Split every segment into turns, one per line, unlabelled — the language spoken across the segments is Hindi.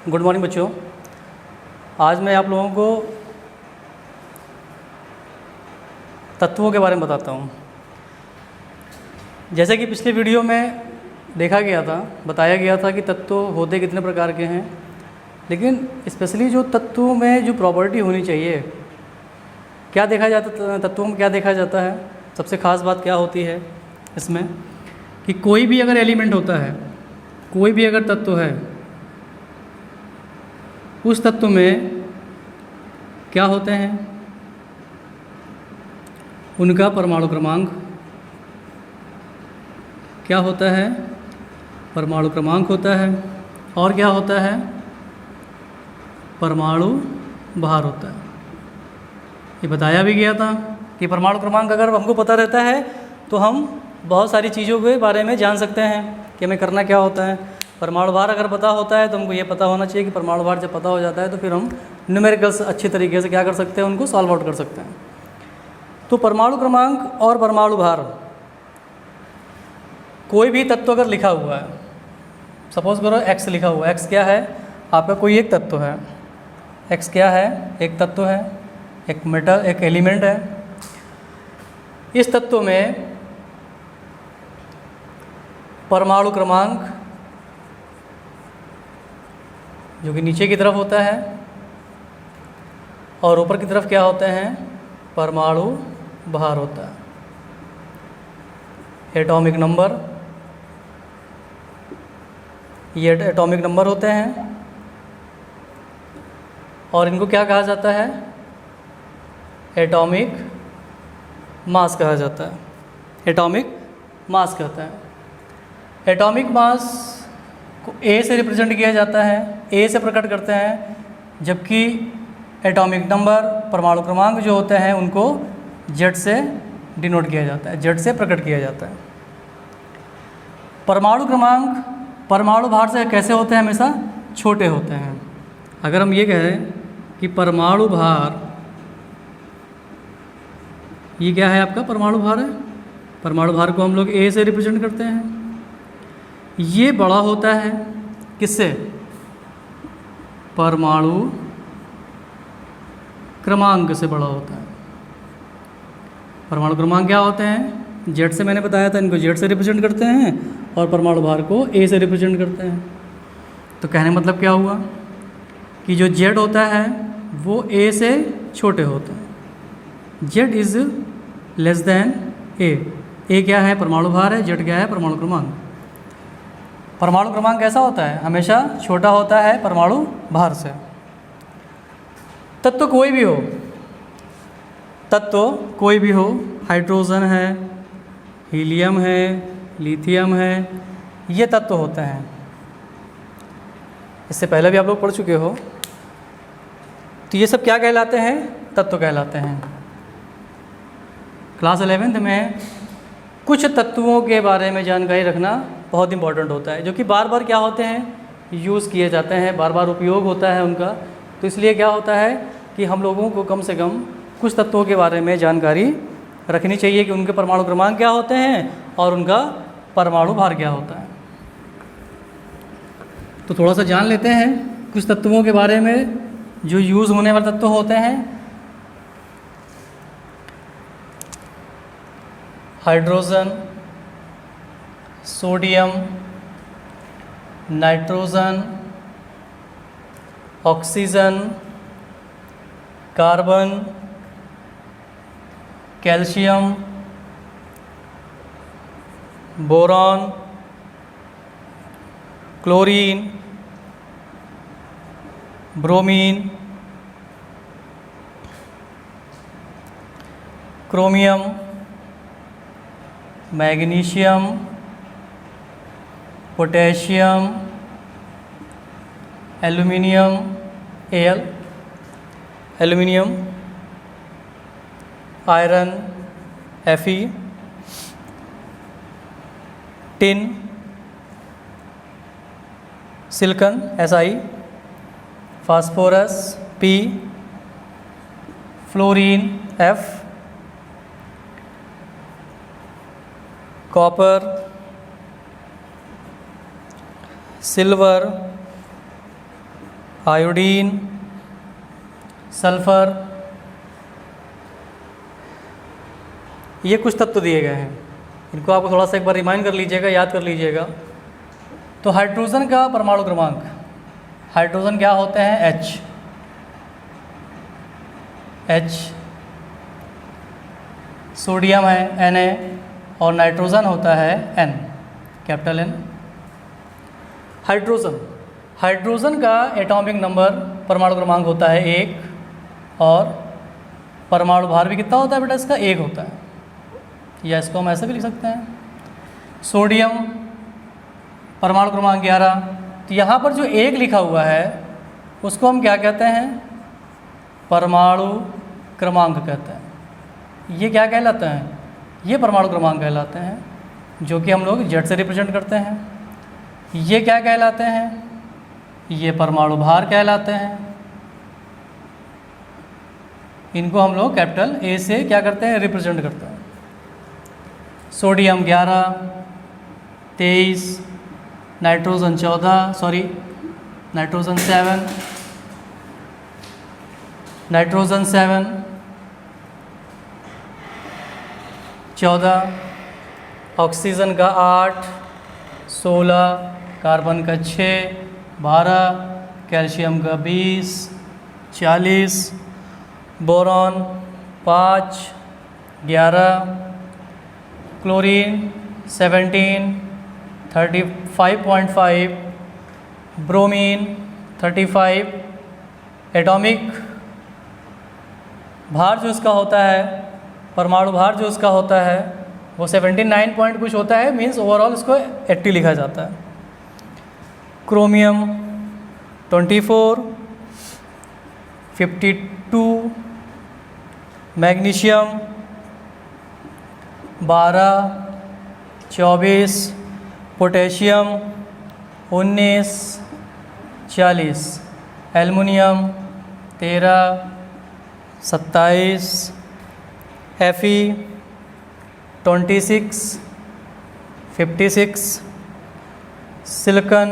गुड मॉर्निंग बच्चों। आज मैं आप लोगों को तत्वों के बारे में बताता हूँ। जैसे कि पिछले वीडियो में बताया गया था कि तत्व होते कितने प्रकार के हैं, लेकिन स्पेशली जो तत्वों में जो प्रॉपर्टी होनी चाहिए, क्या देखा जाता, तत्वों में क्या देखा जाता है, सबसे ख़ास बात क्या होती है इसमें कि कोई भी अगर एलिमेंट होता है, कोई भी अगर तत्व है, उस तत्व में क्या होते हैं, उनका परमाणु क्रमांक क्या होता है, परमाणु क्रमांक होता है, और क्या होता है, परमाणु भार होता है। ये बताया भी गया था कि परमाणु क्रमांक अगर हमको पता रहता है तो हम बहुत सारी चीज़ों के बारे में जान सकते हैं कि हमें करना क्या होता है। परमाणु भार अगर पता होता है तो हमको ये पता होना चाहिए कि परमाणु भार जब पता हो जाता है तो फिर हम न्यूमेरिकल्स अच्छी तरीके से क्या कर सकते हैं, उनको सॉल्व आउट कर सकते हैं। तो परमाणु क्रमांक और परमाणु भार, कोई भी तत्व अगर लिखा हुआ है, सपोज करो x लिखा हुआ है, x क्या है, आपका कोई एक तत्व है, x क्या है, एक तत्व है, एक मेटल, एक एलिमेंट है। इस तत्व में परमाणु क्रमांक जो कि नीचे की तरफ होता है और ऊपर की तरफ क्या होते हैं, परमाणु भार होता है। एटॉमिक नंबर, ये एटॉमिक नंबर होते हैं और इनको क्या कहा जाता है, एटॉमिक मास कहा जाता है। एटॉमिक मास कहता है। एटॉमिक मास को A से रिप्रेजेंट किया जाता है, A से प्रकट करते हैं, जबकि एटॉमिक नंबर, परमाणु क्रमांक जो होते हैं उनको Z से डिनोट किया जाता है, Z से प्रकट किया जाता है। परमाणु क्रमांक परमाणु भार से कैसे होते हैं, हमेशा छोटे होते हैं। अगर हम ये कहें कि परमाणु भार, ये क्या है, आपका परमाणु भार है, परमाणु भार को हम लोग A से रिप्रेजेंट करते हैं। ये बड़ा होता है किससे, परमाणु क्रमांक से बड़ा होता है। परमाणु क्रमांक क्या होते हैं, Z से मैंने बताया था, इनको Z से रिप्रेजेंट करते हैं और परमाणु भार को A से रिप्रेजेंट करते हैं। तो कहने मतलब क्या हुआ कि जो Z होता है वो A से छोटे होते हैं। Z is less than A। A क्या है, परमाणु भार है, Z क्या है, परमाणु क्रमांक। परमाणु क्रमांक कैसा होता है, हमेशा छोटा होता है परमाणु भार से। तत्व कोई भी हो, तत्व कोई भी हो, हाइड्रोजन है, हीलियम है, लिथियम है, ये तत्व होते हैं। इससे पहले भी आप लोग पढ़ चुके हो। तो ये सब क्या कहलाते हैं, तत्व कहलाते हैं। क्लास 11th में कुछ तत्वों के बारे में जानकारी रखना बहुत इंपॉर्टेंट होता है, जो कि बार बार क्या होते हैं, यूज़ किए जाते हैं, बार बार उपयोग होता है उनका। तो इसलिए क्या होता है कि हम लोगों को कम से कम कुछ तत्वों के बारे में जानकारी रखनी चाहिए कि उनके परमाणु क्रमांक क्या होते हैं और उनका परमाणु भार क्या होता है। तो थोड़ा सा जान लेते हैं कुछ तत्वों के बारे में जो यूज़ होने वाले तत्व होते हैं। Hydrogen, sodium, nitrogen, oxygen, carbon, calcium, boron, chlorine, bromine, chromium, magnesium, potassium, aluminium, Al, aluminium, iron, Fe, tin, silicon Si, phosphorus P, fluorine F, copper, silver, iodine, sulphur, ये कुछ तत्व दिए गए हैं। इनको आपको थोड़ा सा एक बार रिमाइंड कर लीजिएगा, याद कर लीजिएगा। तो हाइड्रोजन का परमाणु क्रमांक, हाइड्रोजन क्या होते हैं? H, सोडियम है Na, और नाइट्रोजन होता है N, कैपिटल N। हाइड्रोजन का एटॉमिक नंबर, परमाणु क्रमांक होता है 1, और परमाणु भार भी कितना होता है बेटा इसका? 1 होता है, या इसको हम ऐसे भी लिख सकते हैं। सोडियम परमाणु क्रमांक 11। तो यहाँ पर जो 1 लिखा हुआ है उसको हम क्या कहते हैं? परमाणु क्रमांक कहते हैं। ये क्या कहलाते हैं? ये परमाणु क्रमांक कहलाते हैं, जो कि हम लोग Z से रिप्रेजेंट करते हैं। ये क्या कहलाते हैं? ये परमाणु भार कहलाते हैं। इनको हम लोग कैपिटल A से क्या करते हैं? रिप्रेजेंट करते हैं। सोडियम 11, 23, नाइट्रोजन 7, 14, ऑक्सीजन का 8, 16, कार्बन का 6, 12, कैल्शियम का 20, 40, बोरॉन 5, 11, क्लोरीन 17, 35.5, ब्रोमीन 35। एटॉमिक भार जो इसका होता है, परमाणु भार जो इसका होता है वो 79 पॉइंट कुछ होता है, मीन्स ओवरऑल इसको 80 लिखा जाता है। Chromium 24, 52, magnesium 12, 24, potassium 19, 40, aluminium 13, 27, Fe 26, 56, silicon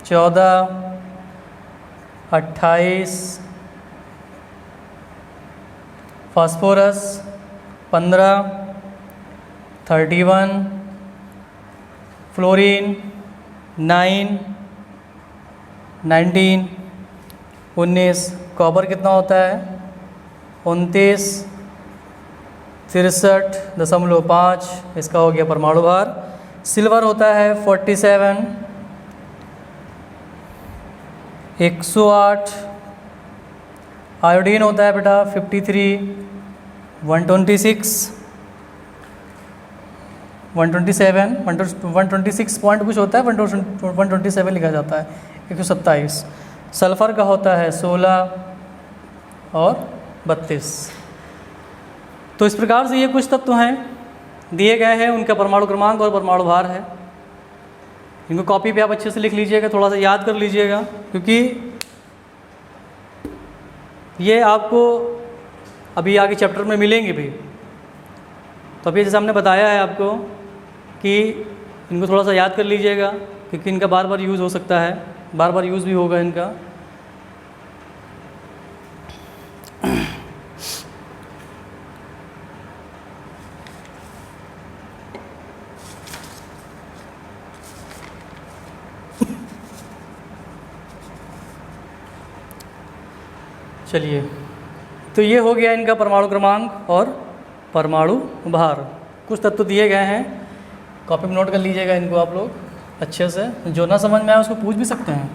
14, 28, phosphorus 15, 31, fluorine 9, 19, 19, copper कितना होता है? 29, 63.5, इसका हो गया परमाणु भार। सिल्वर होता है 47, 108, आयोडीन होता है बेटा 53, 126, 127, 126 पॉइंट कुछ होता है, 127 लिखा जाता है, 127। सल्फ़र का होता है 16 और 32। तो इस प्रकार से ये कुछ तत्व हैं दिए गए हैं, उनका परमाणु क्रमांक और परमाणु भार है। इनको कॉपी पे आप अच्छे से लिख लीजिएगा, थोड़ा सा याद कर लीजिएगा, क्योंकि ये आपको अभी आगे चैप्टर में मिलेंगे भी। तो अभी जैसे हमने बताया है आपको कि इनको थोड़ा सा याद कर लीजिएगा, क्योंकि इनका बार बार यूज़ हो सकता है, बार बार यूज़ भी होगा इनका। चलिए, तो ये हो गया इनका परमाणु क्रमांक और परमाणु भार। कुछ तत्व दिए गए हैं, कॉपी में नोट कर लीजिएगा इनको आप लोग अच्छे से। जो ना समझ में आए उसको पूछ भी सकते हैं।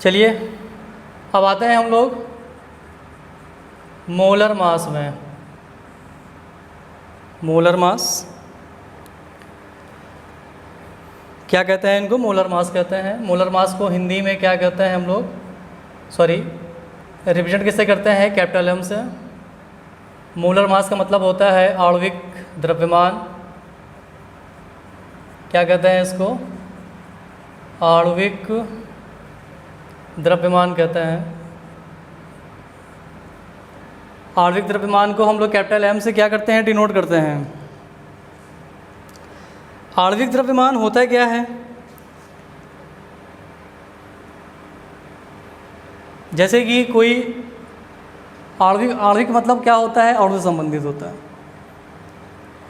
चलिए, अब आते हैं हम लोग मोलर मास में। मोलर मास क्या कहते हैं? इनको मोलर मास कहते हैं। मोलर मास को हिंदी में क्या कहते हैं हम लोग? रिप्रेजेंट किससे करते हैं? कैपिटल एम से। मोलर मास का मतलब होता है आणविक द्रव्यमान। क्या कहते हैं इसको? आणविक द्रव्यमान कहते हैं। आणविक द्रव्यमान को हम लोग कैपिटल एम से क्या करते हैं? डिनोट करते हैं। आणविक द्रव्यमान होता क्या है? जैसे कि कोई आणविक मतलब क्या होता है? अणु से संबंधित होता है।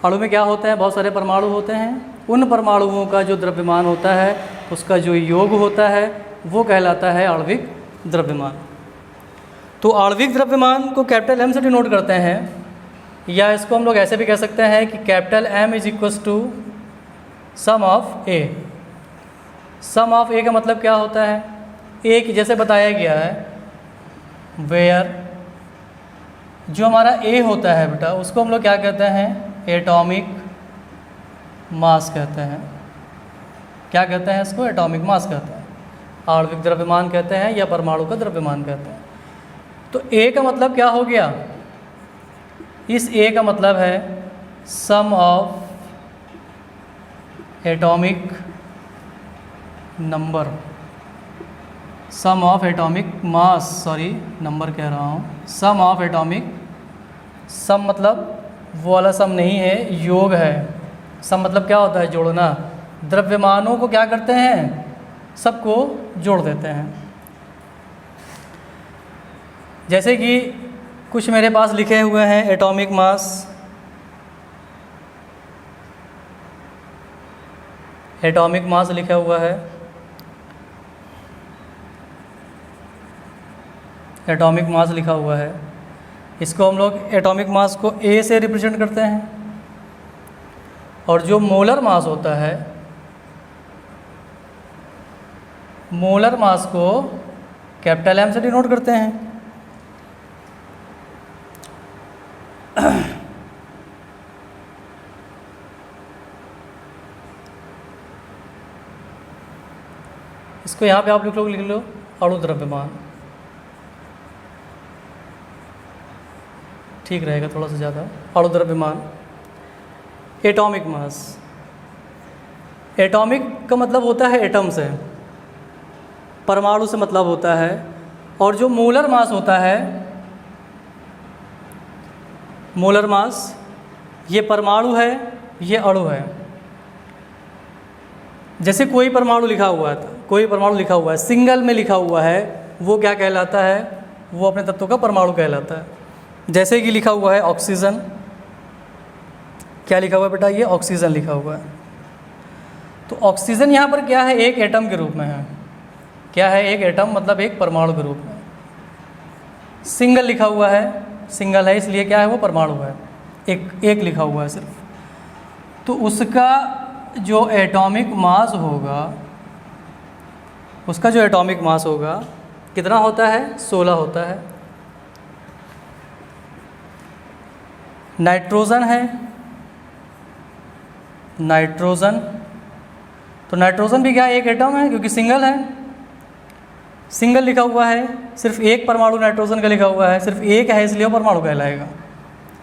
अणु में क्या होता है? बहुत सारे परमाणु होते हैं। उन परमाणुओं का जो द्रव्यमान होता है, उसका जो योग होता है, वो कहलाता है आणविक द्रव्यमान। तो आणविक द्रव्यमान को कैपिटल एम से डिनोट करते हैं, या इसको हम लोग ऐसे भी कह सकते हैं कि capital M is equals to sum of A. Sum of A का मतलब क्या होता है? ए की जैसे बताया गया है, वेयर जो हमारा ए होता है बेटा, उसको हम लोग क्या कहते हैं? एटॉमिक मास कहते हैं। क्या कहते हैं इसको? एटॉमिक मास कहते हैं। आणविक द्रव्यमान कहते हैं या परमाणु का द्रव्यमान कहते हैं। तो ए का मतलब क्या हो गया? इस ए का मतलब है sum of atomic number, sum of atomic mass, sorry number कह रहा हूँ, सम ऑफ एटॉमिक, सम मतलब वो वाला सम नहीं है, योग है। सम मतलब क्या होता है? जोड़ना। द्रव्यमानों को क्या करते हैं? सबको जोड़ देते हैं। जैसे कि कुछ मेरे पास लिखे हुए हैं एटॉमिक मास, एटॉमिक मास लिखा हुआ है, एटॉमिक मास लिखा हुआ है। इसको हम लोग एटॉमिक मास को ए से रिप्रेजेंट करते हैं, और जो मोलर मास होता है, मोलर मास को कैपिटल एम से डिनोट करते हैं। इसको यहाँ पे आप लोग लिख लो, अणु द्रव्यमान, ठीक रहेगा थोड़ा सा ज़्यादा। अणु द्रव्यमान। एटॉमिक मास, एटॉमिक का मतलब होता है एटम से, परमाणु से मतलब होता है। और जो मोलर मास होता है, मोलर मास, ये परमाणु है, ये अणु है। जैसे कोई परमाणु लिखा हुआ है, कोई परमाणु लिखा हुआ है, सिंगल में लिखा हुआ है, वो क्या कहलाता है? वो अपने तत्व का परमाणु कहलाता है। जैसे कि लिखा हुआ है ऑक्सीजन, क्या लिखा हुआ है बेटा? ये ऑक्सीजन लिखा हुआ है। तो ऑक्सीजन यहाँ पर क्या है? एक एटम के रूप में है। क्या है? एक एटम, मतलब एक परमाणु के रूप में। सिंगल लिखा हुआ है, सिंगल है इसलिए क्या है? वो परमाणु है, एक लिखा हुआ है सिर्फ। तो उसका जो एटॉमिक मास होगा, उसका जो एटॉमिक मास होगा कितना होता है? 16 होता है। नाइट्रोजन है, नाइट्रोजन, तो नाइट्रोजन भी क्या एक एटम है, क्योंकि सिंगल है, सिंगल लिखा हुआ है, सिर्फ एक परमाणु नाइट्रोजन का लिखा हुआ है, सिर्फ एक है इसलिए वो परमाणु कहलाएगा।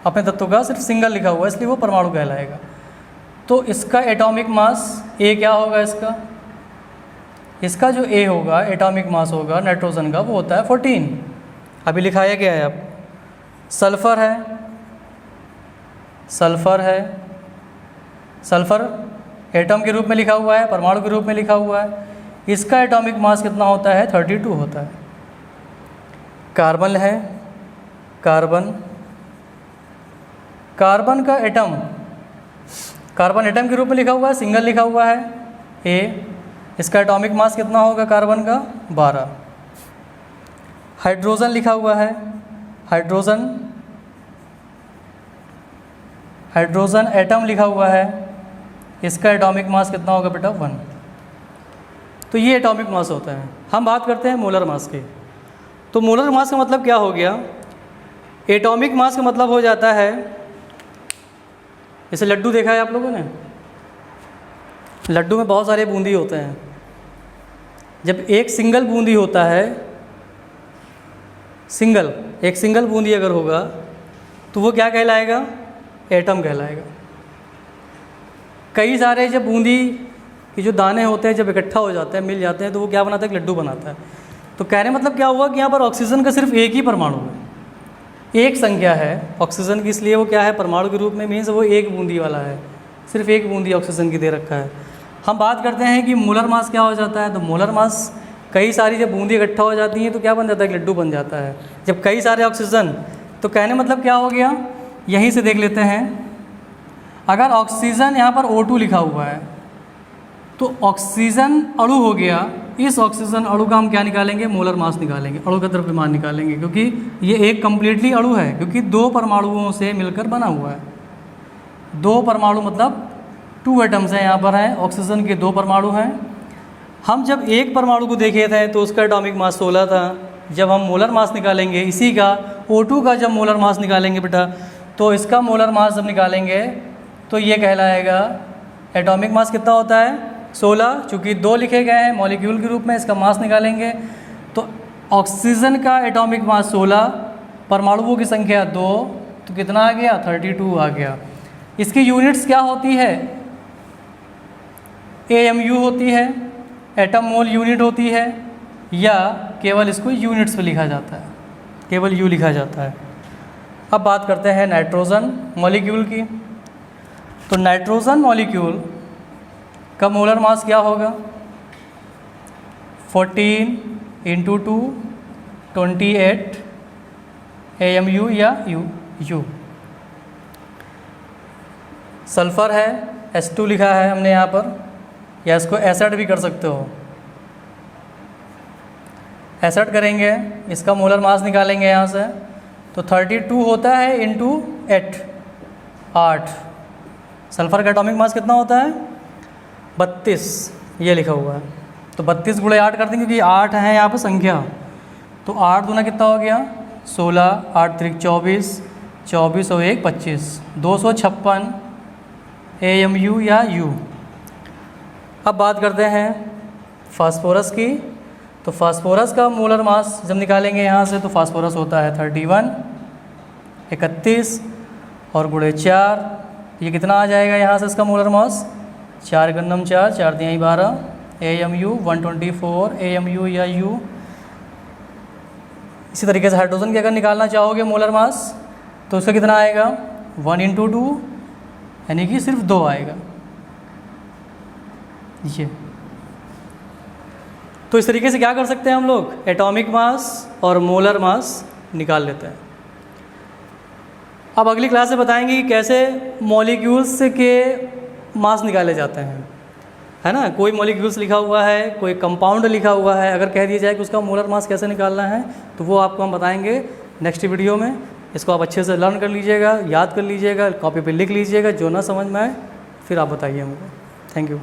अपने तत्व का सिर्फ सिंगल लिखा हुआ है इसलिए वो परमाणु कहलाएगा। तो इसका एटॉमिक मास ए क्या होगा? इसका जो ए होगा, एटॉमिक मास होगा नाइट्रोजन का, वो होता है 14। अभी लिखाया गया है। अब सल्फ़र है, सल्फ़र है, सल्फ़र एटम के रूप में लिखा हुआ है, परमाणु के रूप में लिखा हुआ है। इसका एटॉमिक मास कितना होता है? 32 होता है। कार्बन है, कार्बन, कार्बन का एटम, कार्बन एटम के रूप में लिखा हुआ है, सिंगल लिखा हुआ है ए। इसका एटॉमिक मास कितना होगा कार्बन का? 12। हाइड्रोजन लिखा हुआ है, हाइड्रोजन, हाइड्रोजन एटम लिखा हुआ है, इसका एटॉमिक मास कितना होगा बेटा? 1। तो ये एटॉमिक मास होता है। हम बात करते हैं मोलर मास की। तो मोलर मास का मतलब क्या हो गया? एटॉमिक मास का मतलब हो जाता है, जैसे लड्डू देखा है आप लोगों ने, लड्डू में बहुत सारे बूंदी होते हैं। जब एक सिंगल बूंदी होता है, सिंगल, एक सिंगल बूंदी अगर होगा तो वो क्या कहलाएगा? एटम कहलाएगा। कई सारे जब बूंदी कि जो दाने होते हैं जब इकट्ठा हो जाते हैं, मिल जाते हैं, तो वो क्या बनाता है, एक लड्डू बनाता है। तो कहने मतलब क्या हुआ कि यहाँ पर ऑक्सीजन का सिर्फ एक ही परमाणु है, एक संख्या है ऑक्सीजन की, इसलिए वो क्या है, परमाणु के रूप में, मीन्स वो एक बूंदी वाला है, सिर्फ एक बूंदी ऑक्सीजन की दे रखा है। हम बात करते हैं कि मोलर मास क्या हो जाता है, तो मोलर मास कई सारी जब बूंदी इकट्ठा हो जाती हैं तो क्या बन जाता है, एक लड्डू बन जाता है। जब कई सारे ऑक्सीजन, तो कहने मतलब क्या हो गया, यहीं से देख लेते हैं। अगर ऑक्सीजन यहाँ पर O2 लिखा हुआ है तो ऑक्सीजन अणु हो गया, इस ऑक्सीजन अणु का हम क्या निकालेंगे, मोलर मास निकालेंगे, अणु का द्रव्यमान निकालेंगे, क्योंकि ये एक कम्प्लीटली अणु है, क्योंकि दो परमाणुओं से मिलकर बना हुआ है। दो परमाणु मतलब 2 एटम्स हैं यहाँ पर हैं, ऑक्सीजन के 2 परमाणु हैं। हम जब एक परमाणु को देखे थे तो उसका एटॉमिक मास 16 था। जब हम मोलर मास निकालेंगे इसी का, O2 का जब मोलर मास निकालेंगे बेटा, तो इसका मोलर मास जब निकालेंगे तो ये कहलाएगा, एटॉमिक मास कितना होता है 16, चूँकि 2 लिखे गए हैं मॉलिक्यूल के रूप में, इसका मास निकालेंगे तो ऑक्सीजन का एटॉमिक मास 16, परमाणुओं की संख्या 2, तो कितना आ गया, 32 आ गया। इसकी यूनिट्स क्या होती है, AMU होती है, एटम मोल यूनिट होती है, या केवल इसको यूनिट्स पे लिखा जाता है, केवल U लिखा जाता है। अब बात करते हैं नाइट्रोजन मॉलिक्यूल की। तो नाइट्रोजन मॉलिक्यूल का मोलर मास क्या होगा, 14 × 2 28 AMU या U। सल्फ़र है, H2 लिखा है हमने यहाँ पर, या इसको एसिड भी कर सकते हो, एसिड करेंगे, इसका मोलर मास निकालेंगे यहाँ से, तो 32 होता है इंटू 8। सल्फ़र का एटॉमिक मास कितना होता है, 32, ये लिखा हुआ है। तो 32 × 8 कर देंगे, क्योंकि 8 है यहाँ पर संख्या, तो 8 दूना कितना हो गया 16, 8 त्रिक 24, 24 और 1 25, 256 AMU या U। अब बात करते हैं फास्फोरस की। तो फास्फोरस का मोलर मास जब निकालेंगे यहाँ से, तो फास्फोरस होता है 31, 31 और गुणे 4, ये कितना आ जाएगा यहाँ से इसका मोलर मास, 4 × 4, 4 × 12 AMU 124 AMU या U। इसी तरीके से हाइड्रोजन की अगर निकालना चाहोगे मोलर मास, तो उसका कितना आएगा, 1 × 2, यानी कि सिर्फ 2 आएगा ये। तो इस तरीके से क्या कर सकते हैं हम लोग, एटॉमिक मास और मोलर मास निकाल लेते हैं। अब अगली क्लास में बताएंगे कि कैसे मॉलिक्यूल्स के मास निकाले जाते हैं, है ना। कोई मॉलिक्यूल्स लिखा हुआ है, कोई कंपाउंड लिखा हुआ है, अगर कह दिया जाए कि उसका मोलर मास कैसे निकालना है, तो वो आपको हम बताएंगे नेक्स्ट वीडियो में। इसको आप अच्छे से लर्न कर लीजिएगा, याद कर लीजिएगा, कॉपी पे लिख लीजिएगा, जो ना समझ में आए फिर आप बताइए हमको। Thank you.